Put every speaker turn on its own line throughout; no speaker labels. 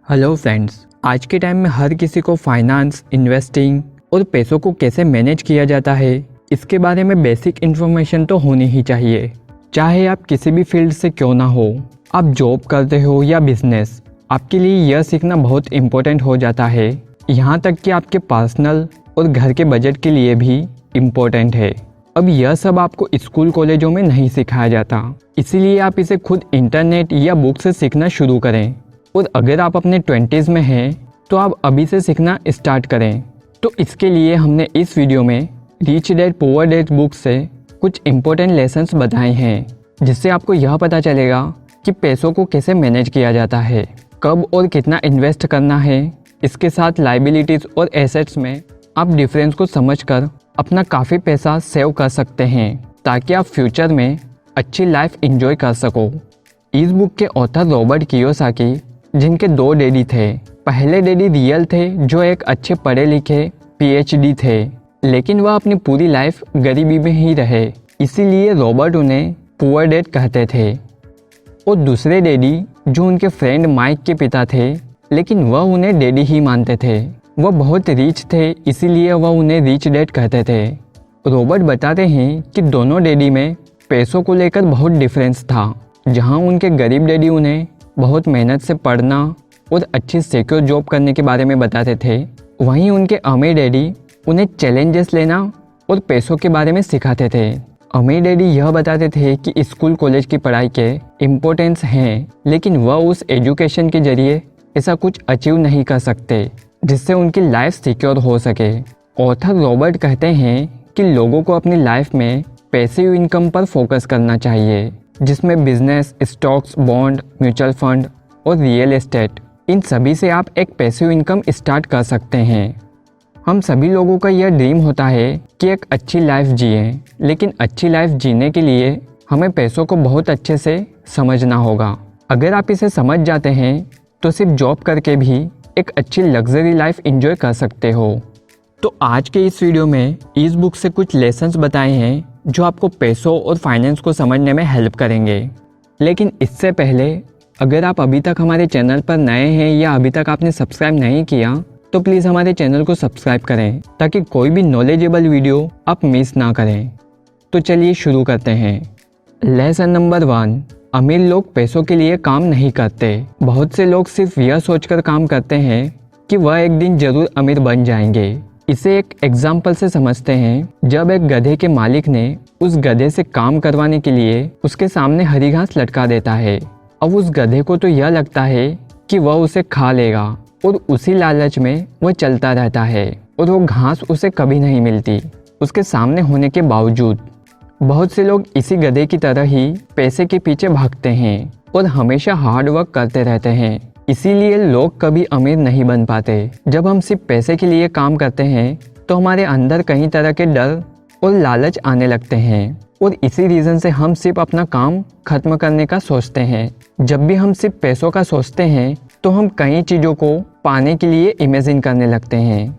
Hello friends, आज के time में हर किसी को फाइनेंस, इन्वेस्टिंग और पैसों को कैसे मैनेज किया जाता है इसके बारे में बेसिक इन्फॉर्मेशन तो होनी ही चाहिए। चाहे आप किसी भी फील्ड से क्यों ना हो, आप जॉब करते हो या बिजनेस, आपके लिए यह सीखना बहुत इम्पोर्टेंट हो जाता है। यहाँ तक कि आपके पर्सनल और घर के बजट के लिए भी इम्पोर्टेंट है। अब यह सब आपको स्कूल कॉलेजों में नहीं सिखाया जाता, इसीलिए आप इसे खुद इंटरनेट या बुक से सीखना शुरू करें। और अगर आप अपने 20s में हैं तो आप अभी से सीखना स्टार्ट करें। तो इसके लिए हमने इस वीडियो में rich dad poor dad book से कुछ इम्पोर्टेंट लेसन्स बताए हैं, जिससे आपको यह पता चलेगा कि पैसों को कैसे मैनेज किया जाता है, कब और कितना इन्वेस्ट करना है। इसके साथ लाइबिलिटीज़ और एसेट्स में आप डिफरेंस को समझकर अपना काफ़ी पैसा सेव कर सकते हैं, ताकि आप फ्यूचर में अच्छी लाइफ एंजॉय कर सको। इस बुक के ऑथर रॉबर्ट कियोसाकी, जिनके 2 डैडी थे। पहले डैडी रियल थे, जो एक अच्छे पढ़े लिखे PhD थे, लेकिन वह अपनी पूरी लाइफ गरीबी में ही रहे, इसीलिए रॉबर्ट उन्हें पुअर डैड कहते थे। और दूसरे डैडी जो उनके फ्रेंड माइक के पिता थे, लेकिन वह उन्हें डैडी ही मानते थे। वह बहुत रिच थे, इसीलिए वह उन्हें रिच डैड कहते थे। रॉबर्ट बताते हैं कि दोनों डैडी में पैसों को लेकर बहुत डिफरेंस था। जहाँ उनके गरीब डैडी उन्हें बहुत मेहनत से पढ़ना और अच्छी सिक्योर जॉब करने के बारे में बताते थे, वहीं उनके अमीर डैडी उन्हें चैलेंजेस लेना और पैसों के बारे में सिखाते थे। अमीर डैडी यह बताते थे कि स्कूल कॉलेज की पढ़ाई के इम्पोर्टेंस हैं, लेकिन वह उस एजुकेशन के जरिए ऐसा कुछ अचीव नहीं कर सकते जिससे उनकी लाइफ सिक्योर हो सके। ऑथर रॉबर्ट कहते हैं कि लोगों को अपनी लाइफ में पैसिव इनकम पर फोकस करना चाहिए, जिसमें business, stocks, bond, mutual fund और रियल एस्टेट, इन सभी से आप एक पैसिव इनकम स्टार्ट कर सकते हैं। हम सभी लोगों का यह ड्रीम होता है कि एक अच्छी लाइफ जिएं, लेकिन अच्छी लाइफ जीने के लिए हमें पैसों को बहुत अच्छे से समझना होगा। अगर आप इसे समझ जाते हैं तो सिर्फ जॉब करके भी एक अच्छी लग्जरी लाइफ एंजॉय कर सकते हो। तो आज के इस वीडियो में इस बुक से कुछ लेसन्स बताए हैं जो आपको पैसों और फाइनेंस को समझने में हेल्प करेंगे। लेकिन इससे पहले अगर आप अभी तक हमारे चैनल पर नए हैं या अभी तक आपने सब्सक्राइब नहीं किया तो प्लीज़ हमारे चैनल को सब्सक्राइब करें, ताकि कोई भी नॉलेजेबल वीडियो आप मिस ना करें। तो चलिए शुरू करते हैं। लेसन नंबर 1, अमीर लोग पैसों के लिए काम नहीं करते। बहुत से लोग सिर्फ यह सोचकर काम करते हैं कि वह एक दिन जरूर अमीर बन जाएंगे। इसे एक एग्जाम्पल से समझते हैं। जब एक गधे के मालिक ने उस गधे से काम करवाने के लिए उसके सामने हरी घास लटका देता है। अब उस गधे को तो यह लगता है कि वह उसे खा लेगा, और उसी लालच में वह चलता रहता है, और वो घास उसे कभी नहीं मिलती उसके सामने होने के बावजूद। बहुत से लोग इसी गधे की तरह ही पैसे के पीछे भागते हैं और हमेशा हार्ड वर्क करते रहते हैं, इसीलिए लोग कभी अमीर नहीं बन पाते। जब हम सिर्फ पैसे के लिए काम करते हैं तो हमारे अंदर कई तरह के डर और लालच आने लगते हैं, और इसी रीज़न से हम सिर्फ अपना काम खत्म करने का सोचते हैं। जब भी हम सिर्फ पैसों का सोचते हैं तो हम कई चीज़ों को पाने के लिए इमेजिन करने लगते हैं।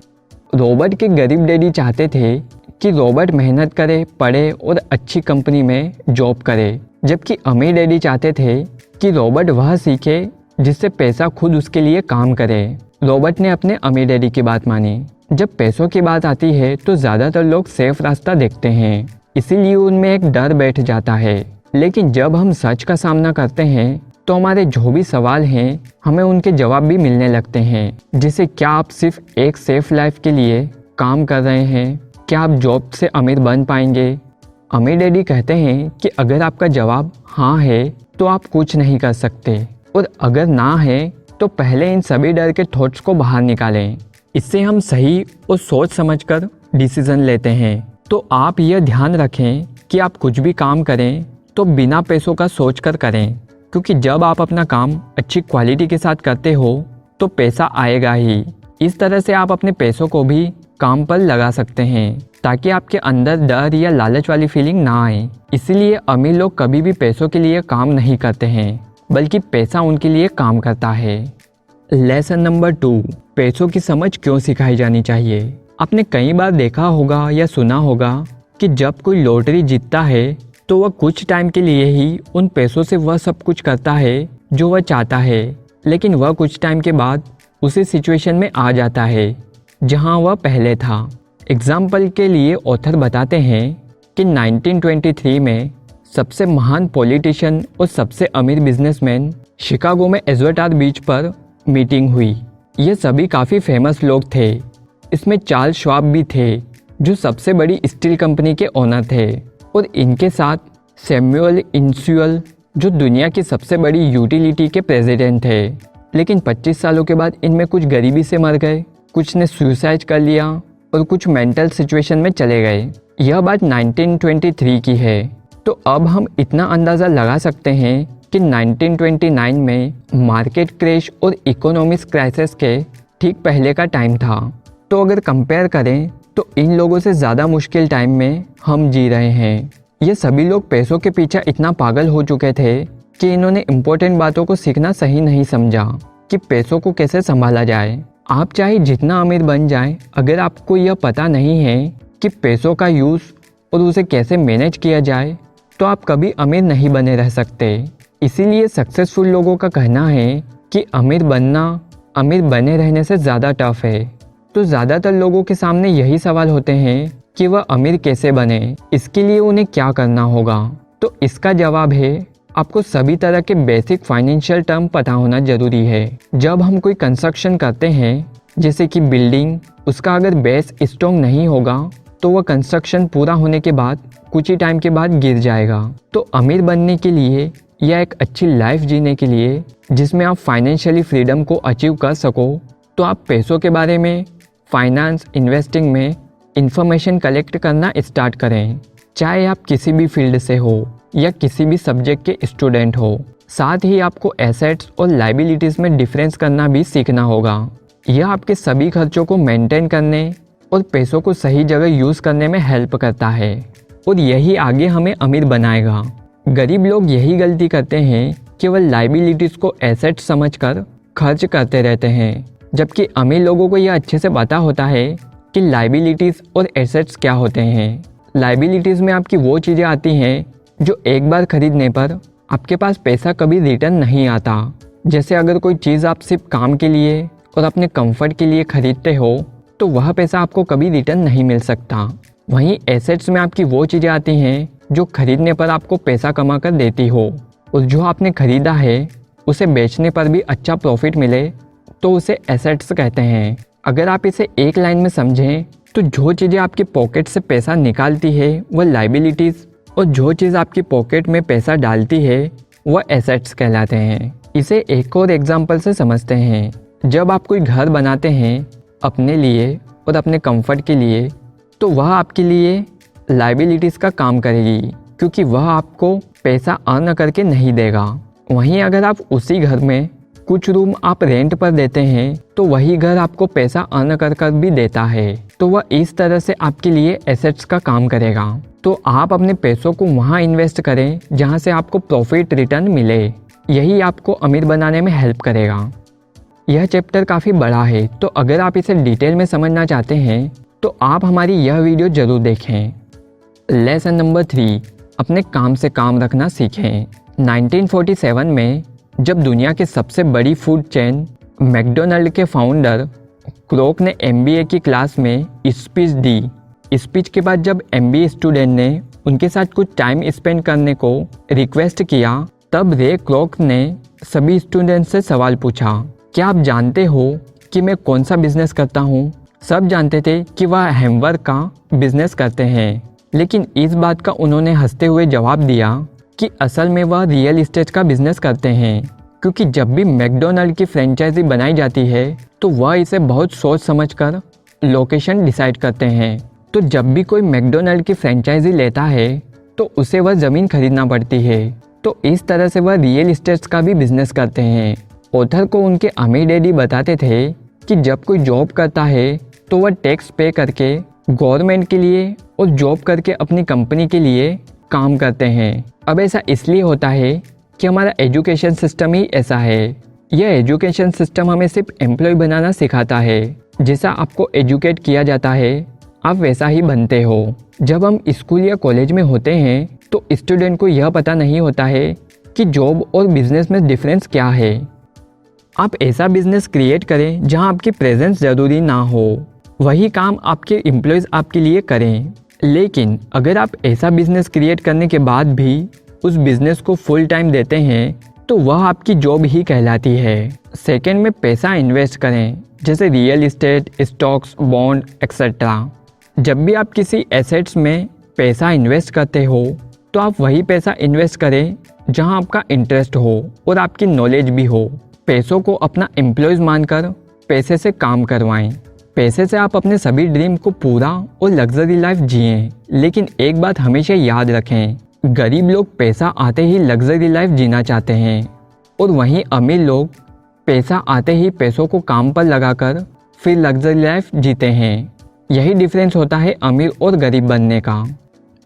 रॉबर्ट के गरीब डैडी चाहते थे कि रॉबर्ट मेहनत करे, पढ़े और अच्छी कंपनी में जॉब करे, जबकि अमीर डैडी चाहते थे कि रॉबर्ट वह सीखे जिससे पैसा खुद उसके लिए काम करे। रॉबर्ट ने अपने अमीर डैडी की बात मानी। जब पैसों की बात आती है तो ज़्यादातर लोग सेफ रास्ता देखते हैं, इसीलिए उनमें एक डर बैठ जाता है। लेकिन जब हम सच का सामना करते हैं तो हमारे जो भी सवाल हैं हमें उनके जवाब भी मिलने लगते हैं। जैसे, क्या आप सिर्फ एक सेफ लाइफ के लिए काम कर रहे हैं? क्या आप जॉब से अमीर बन पाएंगे? अमीर डैडी कहते हैं कि अगर आपका जवाब हाँ है तो आप कुछ नहीं कर सकते, और अगर ना है तो पहले इन सभी डर के थॉट्स को बाहर निकालें। इससे हम सही और सोच समझकर डिसीजन लेते हैं। तो आप यह ध्यान रखें कि आप कुछ भी काम करें तो बिना पैसों का सोचकर करें, क्योंकि जब आप अपना काम अच्छी क्वालिटी के साथ करते हो तो पैसा आएगा ही। इस तरह से आप अपने पैसों को भी काम पर लगा सकते हैं, ताकि आपके अंदर डर या लालच वाली फीलिंग ना आए। इसीलिए अमीर लोग कभी भी पैसों के लिए काम नहीं करते हैं, बल्कि पैसा उनके लिए काम करता है। लेसन नंबर 2, पैसों की समझ क्यों सिखाई जानी चाहिए। आपने कई बार देखा होगा या सुना होगा कि जब कोई लॉटरी जीतता है तो वह कुछ टाइम के लिए ही उन पैसों से वह सब कुछ करता है जो वह चाहता है, लेकिन वह कुछ टाइम के बाद उसी सिचुएशन में आ जाता है जहां वह पहले था। एग्जाम्पल के लिए ऑथर बताते हैं कि 1923 में सबसे महान पॉलिटिशियन और सबसे अमीर बिजनेसमैन शिकागो में एज्वर्टार बीच पर मीटिंग हुई। ये सभी काफ़ी फेमस लोग थे। इसमें चार्ल्स श्वाब भी थे जो सबसे बड़ी स्टील कंपनी के ओनर थे, और इनके साथ सैमुअल इंस्यूअल जो दुनिया की सबसे बड़ी यूटिलिटी के प्रेसिडेंट थे। लेकिन 25 सालों के बाद इनमें कुछ गरीबी से मर गए, कुछ ने सुसाइड कर लिया और कुछ मेंटल सिचुएशन में चले गए। यह बात 1923 की है। तो अब हम इतना अंदाज़ा लगा सकते हैं कि 1929 में मार्केट क्रैश और इकोनॉमिक क्राइसिस के ठीक पहले का टाइम था। तो अगर कंपेयर करें तो इन लोगों से ज़्यादा मुश्किल टाइम में हम जी रहे हैं। ये सभी लोग पैसों के पीछे इतना पागल हो चुके थे कि इन्होंने इम्पोर्टेंट बातों को सीखना सही नहीं समझा कि पैसों को कैसे संभाला जाए। आप चाहे जितना अमीर बन जाए, अगर आपको यह पता नहीं है कि पैसों का यूज़ और उसे कैसे मैनेज किया जाए, तो आप कभी अमीर नहीं बने रह सकते। इसीलिए सक्सेसफुल लोगों का कहना है कि अमीर बनना अमीर बने रहने से ज़्यादा टफ है। तो ज़्यादातर लोगों के सामने यही सवाल होते हैं कि वह अमीर कैसे बने, इसके लिए उन्हें क्या करना होगा। तो इसका जवाब है, आपको सभी तरह के बेसिक फाइनेंशियल टर्म पता होना ज़रूरी है। जब हम कोई कंस्ट्रक्शन करते हैं, जैसे कि बिल्डिंग, उसका अगर बेस स्ट्रॉन्ग नहीं होगा तो वह कंस्ट्रक्शन पूरा होने के बाद कुछ ही टाइम के बाद गिर जाएगा। तो अमीर बनने के लिए या एक अच्छी लाइफ जीने के लिए जिसमें आप फाइनेंशियली फ्रीडम को अचीव कर सको, तो आप पैसों के बारे में, फाइनेंस, इन्वेस्टिंग में इंफॉर्मेशन कलेक्ट करना स्टार्ट करें। चाहे आप किसी भी फील्ड से हो या किसी भी सब्जेक्ट के स्टूडेंट हो। साथ ही आपको एसेट्स और लाइबिलिटीज़ में डिफरेंस करना भी सीखना होगा। यह आपके सभी खर्चों को मेंटेन करने और पैसों को सही जगह यूज़ करने में हेल्प करता है, और यही आगे हमें अमीर बनाएगा। गरीब लोग यही गलती करते हैं, केवल लाइबिलिटीज़ को एसेट समझकर खर्च करते रहते हैं, जबकि अमीर लोगों को यह अच्छे से पता होता है कि लाइबिलिटीज़ और एसेट्स क्या होते हैं। लाइबिलिटीज़ में आपकी वो चीज़ें आती हैं जो एक बार खरीदने पर आपके पास पैसा कभी रिटर्न नहीं आता। जैसे अगर कोई चीज़ आप सिर्फ काम के लिए और अपने कंफर्ट के लिए खरीदते हो, तो वह पैसा आपको कभी रिटर्न नहीं मिल सकता। वहीं एसेट्स में आपकी वो चीज़ें आती हैं जो खरीदने पर आपको पैसा कमा कर देती हो, और जो आपने खरीदा है उसे बेचने पर भी अच्छा प्रॉफिट मिले, तो उसे एसेट्स कहते हैं। अगर आप इसे एक लाइन में समझें तो जो चीज़ें आपकी पॉकेट से पैसा निकालती है वह लाइबिलिटीज़, और जो चीज़ आपकी पॉकेट में पैसा डालती है वह एसेट्स कहलाते हैं। इसे एक और एग्जांपल से समझते हैं। जब आप कोई घर बनाते हैं अपने लिए और अपने कंफर्ट के लिए, तो वह आपके लिए लाइबिलिटीज़ का काम करेगी, क्योंकि वह आपको पैसा अर्न करके नहीं देगा। वहीं अगर आप उसी घर में कुछ रूम आप रेंट पर देते हैं, तो वही घर आपको पैसा अर्न कर भी देता है। तो वह इस तरह से आपके लिए एसेट्स का काम करेगा। तो आप अपने पैसों को वहाँ इन्वेस्ट करें जहाँ से आपको प्रॉफिट रिटर्न मिले। यही आपको अमीर बनाने में हेल्प करेगा। यह चैप्टर काफ़ी बड़ा है, तो अगर आप इसे डिटेल में समझना चाहते हैं तो आप हमारी यह वीडियो ज़रूर देखें। लेसन नंबर 3, अपने काम से काम रखना सीखें। 1947 में जब दुनिया के सबसे बड़ी फूड चेन मैकडोनल्ड के फाउंडर क्रोक ने MBA की क्लास में स्पीच दी। स्पीच के बाद जब MBA स्टूडेंट ने उनके साथ कुछ टाइम स्पेंड करने को रिक्वेस्ट किया, तब रे क्रोक ने सभी स्टूडेंट से सवाल पूछा, क्या आप जानते हो कि मैं कौन सा बिजनेस करता हूँ? सब जानते थे कि वह हैमबर्गर का बिजनेस करते हैं, लेकिन इस बात का उन्होंने हंसते हुए जवाब दिया कि असल में वह रियल एस्टेट का बिजनेस करते हैं, क्योंकि जब भी मैकडोनल्ड की फ्रेंचाइजी बनाई जाती है तो वह इसे बहुत सोच समझकर लोकेशन डिसाइड करते हैं। तो जब भी कोई मैकडोनल्ड की फ्रेंचाइजी लेता है तो उसे वह ज़मीन खरीदना पड़ती है। तो इस तरह से वह रियल एस्टेट का भी बिजनेस करते हैं। ऑथर को उनके अमीर डैडी बताते थे कि जब कोई जॉब करता है तो वह टैक्स पे करके गवर्नमेंट के लिए और जॉब करके अपनी कंपनी के लिए काम करते हैं। अब ऐसा इसलिए होता है कि हमारा एजुकेशन सिस्टम ही ऐसा है। यह एजुकेशन सिस्टम हमें सिर्फ एम्प्लॉय बनाना सिखाता है। जैसा आपको एजुकेट किया जाता है आप वैसा ही बनते हो। जब हम स्कूल या कॉलेज में होते हैं तो स्टूडेंट को यह पता नहीं होता है कि जॉब और बिजनेस में डिफरेंस क्या है। आप ऐसा बिजनेस क्रिएट करें जहां आपकी प्रेजेंस ज़रूरी ना हो, वही काम आपके एम्प्लॉयज़ आपके लिए करें। लेकिन अगर आप ऐसा बिजनेस क्रिएट करने के बाद भी उस बिजनेस को फुल टाइम देते हैं तो वह आपकी जॉब ही कहलाती है। सेकंड में पैसा इन्वेस्ट करें, जैसे real estate, stocks, bond etcetera. जब भी आप किसी एसेट्स में पैसा इन्वेस्ट करते हो तो आप वही पैसा इन्वेस्ट करें जहां आपका इंटरेस्ट हो और आपकी नॉलेज भी हो। पैसों को अपना एम्प्लॉयज़ मानकर पैसे से काम करवाएं। पैसे से आप अपने सभी ड्रीम को पूरा और लग्जरी लाइफ जिएं। लेकिन एक बात हमेशा याद रखें, गरीब लोग पैसा आते ही लग्जरी लाइफ जीना चाहते हैं और वहीं अमीर लोग पैसा आते ही पैसों को काम पर लगाकर फिर लग्जरी लाइफ जीते हैं। यही डिफरेंस होता है अमीर और गरीब बनने का।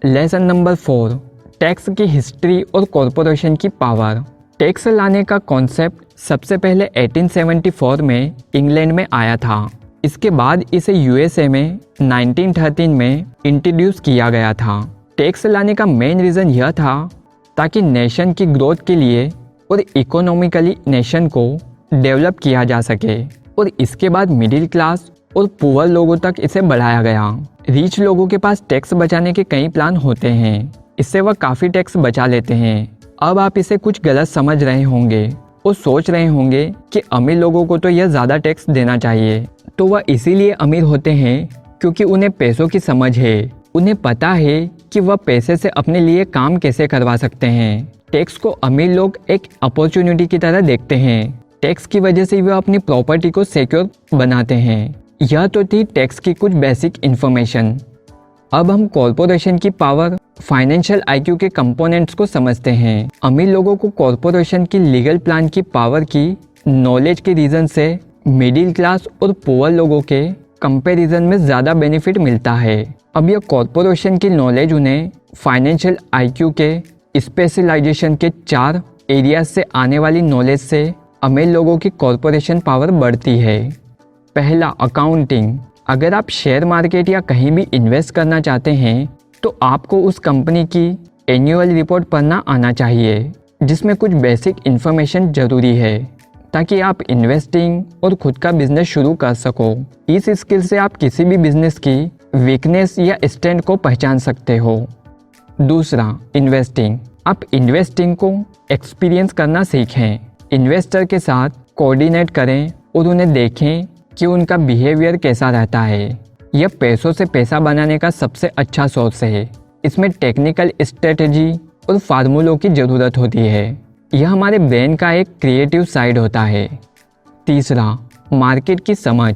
लेसन नंबर 4, टैक्स की हिस्ट्री और कॉरपोरेशन की पावर। टैक्स लाने का कॉन्सेप्ट सबसे पहले 1874 में इंग्लैंड में आया था। इसके बाद इसे यूएसए में 1913 में इंट्रोड्यूस किया गया था। टैक्स लाने का मेन रीज़न यह था ताकि नेशन की ग्रोथ के लिए और इकोनॉमिकली नेशन को डेवलप किया जा सके, और इसके बाद मिडिल क्लास और पुअर लोगों तक इसे बढ़ाया गया। रिच लोगों के पास टैक्स बचाने के कई प्लान होते हैं, इससे वह काफ़ी टैक्स बचा लेते हैं। अब आप इसे कुछ गलत समझ रहे होंगे और सोच रहे होंगे कि अमीर लोगों को तो यह ज़्यादा टैक्स देना चाहिए। तो वह इसीलिए अमीर होते हैं क्योंकि उन्हें पैसों की समझ है। उन्हें पता है कि वह पैसे से अपने लिए काम कैसे करवा सकते हैं। टैक्स को अमीर लोग एक अपॉर्चुनिटी की तरह देखते हैं। टैक्स की वजह से वह अपनी प्रॉपर्टी को सिक्योर बनाते हैं। यह तो थी टैक्स की कुछ बेसिक इन्फॉर्मेशन। अब हम कॉरपोरेशन की पावर, फाइनेंशियल आईक्यू के कंपोनेंट्स को समझते हैं। अमीर लोगों को कॉरपोरेशन की लीगल प्लान की पावर की नॉलेज के रीज़न से मिडिल क्लास और पुअर लोगों के कंपैरिजन में ज़्यादा बेनिफिट मिलता है। अब यह कॉरपोरेशन की नॉलेज उन्हें फाइनेंशियल आईक्यू के स्पेशलाइजेशन के 4 एरियाज से आने वाली नॉलेज से अमीर लोगों की कॉरपोरेशन पावर बढ़ती है। पहला, अकाउंटिंग। अगर आप शेयर मार्केट या कहीं भी इन्वेस्ट करना चाहते हैं तो आपको उस कंपनी की एनुअल रिपोर्ट पढ़ना आना चाहिए, जिसमें कुछ बेसिक इन्फॉर्मेशन ज़रूरी है ताकि आप इन्वेस्टिंग और खुद का बिजनेस शुरू कर सको। इस स्किल से आप किसी भी बिजनेस की वीकनेस या स्ट्रेंथ को पहचान सकते हो। दूसरा, इन्वेस्टिंग। आप इन्वेस्टिंग को एक्सपीरियंस करना सीखें। इन्वेस्टर के साथ कोऑर्डिनेट करें और उन्हें देखें कि उनका बिहेवियर कैसा रहता है। यह पैसों से पैसा बनाने का सबसे अच्छा सोर्स है। इसमें टेक्निकल स्ट्रेटजी और फार्मूलों की ज़रूरत होती है। यह हमारे ब्रेन का एक क्रिएटिव साइड होता है। तीसरा, मार्केट की समझ।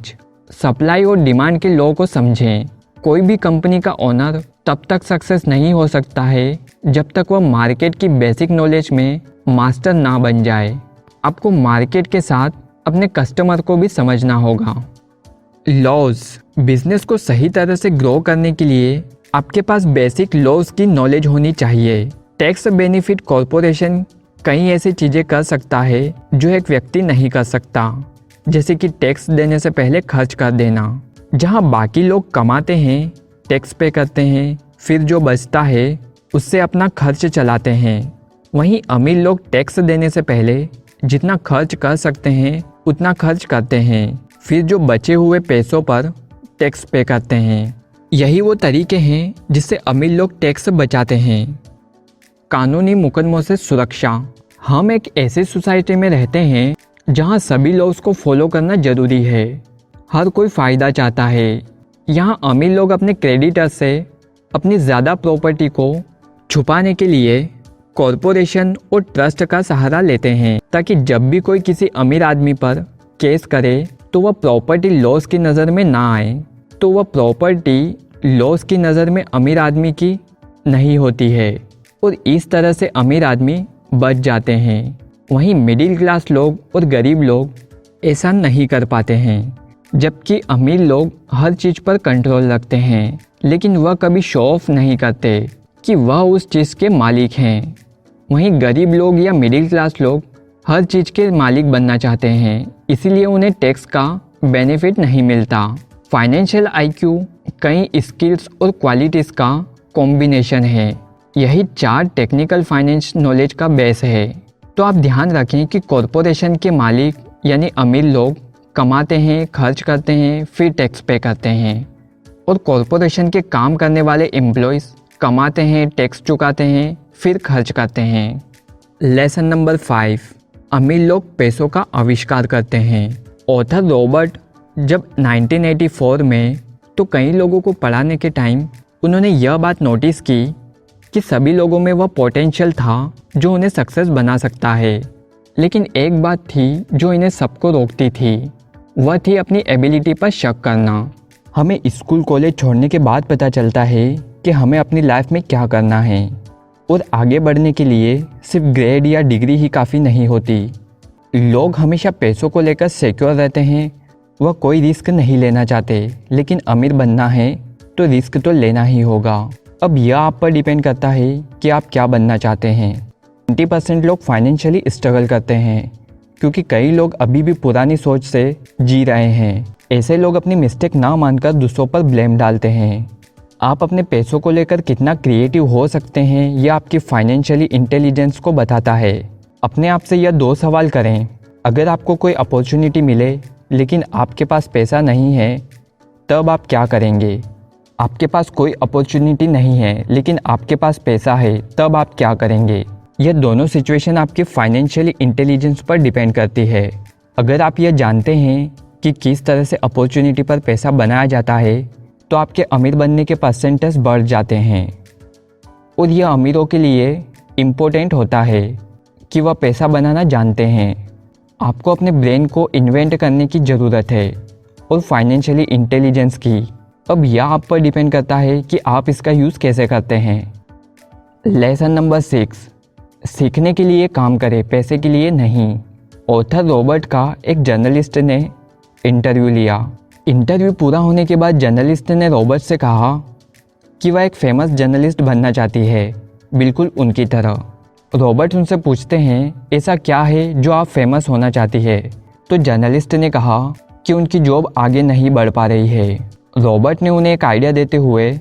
सप्लाई और डिमांड के लॉ को समझें। कोई भी कंपनी का ओनर तब तक सक्सेस नहीं हो सकता है जब तक वह मार्केट की बेसिक नॉलेज में मास्टर ना बन जाए। आपको मार्केट के साथ अपने कस्टमर को भी समझना होगा। लॉज। बिजनेस को सही तरह से ग्रो करने के लिए आपके पास बेसिक लॉज की नॉलेज होनी चाहिए। टैक्स बेनिफिट कॉरपोरेशन कई ऐसी चीज़ें कर सकता है जो एक व्यक्ति नहीं कर सकता, जैसे कि टैक्स देने से पहले खर्च कर देना। जहां बाकी लोग कमाते हैं, टैक्स पे करते हैं, फिर जो बचता है उससे अपना खर्च चलाते हैं, वहीं अमीर लोग टैक्स देने से पहले जितना खर्च कर सकते हैं उतना खर्च करते हैं, फिर जो बचे हुए पैसों पर टैक्स पे करते हैं। यही वो तरीके हैं जिससे अमीर लोग टैक्स बचाते हैं। कानूनी मुकदमों से सुरक्षा। हम एक ऐसी सोसाइटी में रहते हैं जहां सभी लॉज को फॉलो करना जरूरी है। हर कोई फ़ायदा चाहता है। यहां अमीर लोग अपने क्रेडिटर से अपनी ज़्यादा प्रॉपर्टी को छुपाने के लिए कॉरपोरेशन और ट्रस्ट का सहारा लेते हैं, ताकि जब भी कोई किसी अमीर आदमी पर केस करे तो वह प्रॉपर्टी लॉस की नज़र में ना आए। तो वह प्रॉपर्टी लॉस की नज़र में अमीर आदमी की नहीं होती है और इस तरह से अमीर आदमी बच जाते हैं। वहीं मिडिल क्लास लोग और गरीब लोग ऐसा नहीं कर पाते हैं, जबकि अमीर लोग हर चीज़ पर कंट्रोल रखते हैं, लेकिन वह कभी शो ऑफ नहीं करते कि वह उस चीज़ के मालिक हैं। वहीं गरीब लोग या मिडिल क्लास लोग हर चीज़ के मालिक बनना चाहते हैं, इसीलिए उन्हें टैक्स का बेनिफिट नहीं मिलता। फाइनेंशियल आईक्यू कई स्किल्स और क्वालिटीज़ का कॉम्बिनेशन है। यही 4 टेक्निकल फाइनेंस नॉलेज का बेस है। तो आप ध्यान रखें कि कॉरपोरेशन के मालिक यानी अमीर लोग कमाते हैं, खर्च करते हैं, फिर टैक्स पे करते हैं, और कॉरपोरेशन के काम करने वाले एम्प्लॉयज़ कमाते हैं, टैक्स चुकाते हैं, फिर खर्च करते हैं। लेसन नंबर 5, अमीर लोग पैसों का आविष्कार करते हैं। ऑथर रॉबर्ट जब 1984 में तो कई लोगों को पढ़ाने के टाइम उन्होंने यह बात नोटिस की कि सभी लोगों में वह पोटेंशियल था जो उन्हें सक्सेस बना सकता है, लेकिन एक बात थी जो इन्हें सबको रोकती थी, वह थी अपनी एबिलिटी पर शक करना। हमें स्कूल कॉलेज छोड़ने के बाद पता चलता है कि हमें अपनी लाइफ में क्या करना है, और आगे बढ़ने के लिए सिर्फ ग्रेड या डिग्री ही काफ़ी नहीं होती। लोग हमेशा पैसों को लेकर सिक्योर रहते हैं, वह कोई रिस्क नहीं लेना चाहते, लेकिन अमीर बनना है तो रिस्क तो लेना ही होगा। अब यह आप पर डिपेंड करता है कि आप क्या बनना चाहते हैं। 20% लोग फाइनेंशियली स्ट्रगल करते हैं क्योंकि कई लोग अभी भी पुरानी सोच से जी रहे हैं। ऐसे लोग अपनी मिस्टेक ना मानकर दूसरों पर ब्लेम डालते हैं। आप अपने पैसों को लेकर कितना क्रिएटिव हो सकते हैं यह आपकी फाइनेंशियली इंटेलिजेंस को बताता है। अपने आप से यह 2 सवाल करें, अगर आपको कोई अपॉर्चुनिटी मिले लेकिन आपके पास पैसा नहीं है तब आप क्या करेंगे? आपके पास कोई अपॉर्चुनिटी नहीं है लेकिन आपके पास पैसा है तब आप क्या करेंगे? यह दोनों सिचुएशन आपकी फाइनेंशियली इंटेलिजेंस पर डिपेंड करती है। अगर आप यह जानते हैं कि किस तरह से अपॉर्चुनिटी पर पैसा बनाया जाता है तो आपके अमीर बनने के परसेंटेज बढ़ जाते हैं, और यह अमीरों के लिए इम्पोर्टेंट होता है कि वह पैसा बनाना जानते हैं। आपको अपने ब्रेन को इन्वेंट करने की ज़रूरत है और फाइनेंशियली इंटेलिजेंस की। अब यह आप पर डिपेंड करता है कि आप इसका यूज़ कैसे करते हैं। लेसन नंबर 6, सीखने के लिए काम करें, पैसे के लिए नहीं। ऑथर रॉबर्ट का एक जर्नलिस्ट ने इंटरव्यू लिया। इंटरव्यू पूरा होने के बाद जर्नलिस्ट ने रॉबर्ट से कहा कि वह एक फेमस जर्नलिस्ट बनना चाहती है, बिल्कुल उनकी तरह। रॉबर्ट उनसे पूछते हैं, ऐसा क्या है जो आप फेमस होना चाहती है? तो जर्नलिस्ट ने कहा कि उनकी जॉब आगे नहीं बढ़ पा रही है। रॉबर्ट ने उन्हें एक आइडिया देते हुए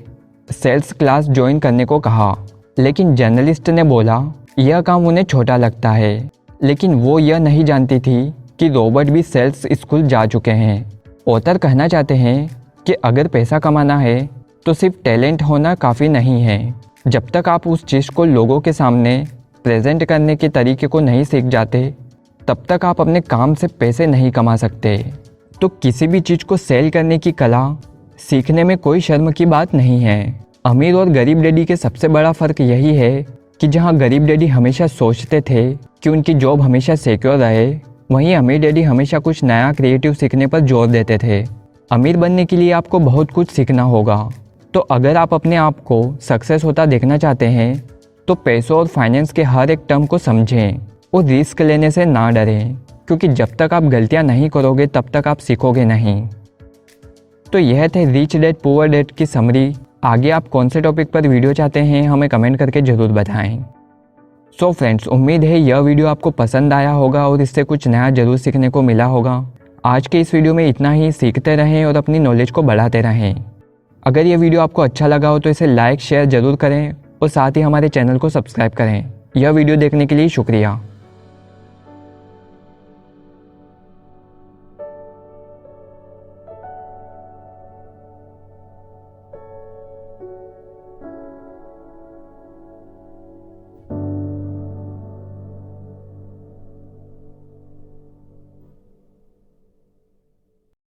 सेल्स क्लास ज्वाइन करने को कहा, लेकिन जर्नलिस्ट ने बोला यह काम उन्हें छोटा लगता है। लेकिन वो यह नहीं जानती थी कि रॉबर्ट भी सेल्स स्कूल जा चुके हैं। ऑथर कहना चाहते हैं कि अगर पैसा कमाना है तो सिर्फ टैलेंट होना काफ़ी नहीं है। जब तक आप उस चीज़ को लोगों के सामने प्रेजेंट करने के तरीके को नहीं सीख जाते तब तक आप अपने काम से पैसे नहीं कमा सकते। तो किसी भी चीज़ को सेल करने की कला सीखने में कोई शर्म की बात नहीं है। अमीर और गरीब डैडी के सबसे बड़ा फ़र्क यही है कि जहां गरीब डैडी हमेशा सोचते थे कि उनकी जॉब हमेशा सिक्योर रहे, वहीं अमीर डैडी हमेशा कुछ नया क्रिएटिव सीखने पर जोर देते थे। अमीर बनने के लिए आपको बहुत कुछ सीखना होगा। तो अगर आप अपने आप को सक्सेस होता देखना चाहते हैं तो पैसों और फाइनेंस के हर एक टर्म को समझें और रिस्क लेने से ना डरें, क्योंकि जब तक आप गलतियां नहीं करोगे तब तक आप सीखोगे नहीं। तो यह थे रिच डैड पुअर डैड की समरी। आगे आप कौन से टॉपिक पर वीडियो चाहते हैं हमें कमेंट करके ज़रूर बताएं। सो फ्रेंड्स, उम्मीद है यह वीडियो आपको पसंद आया होगा और इससे कुछ नया ज़रूर सीखने को मिला होगा। आज के इस वीडियो में इतना ही। सीखते रहें और अपनी नॉलेज को बढ़ाते रहें। अगर यह वीडियो आपको अच्छा लगा हो तो इसे लाइक शेयर ज़रूर करें और साथ ही हमारे चैनल को सब्सक्राइब करें। यह वीडियो देखने के लिए शुक्रिया।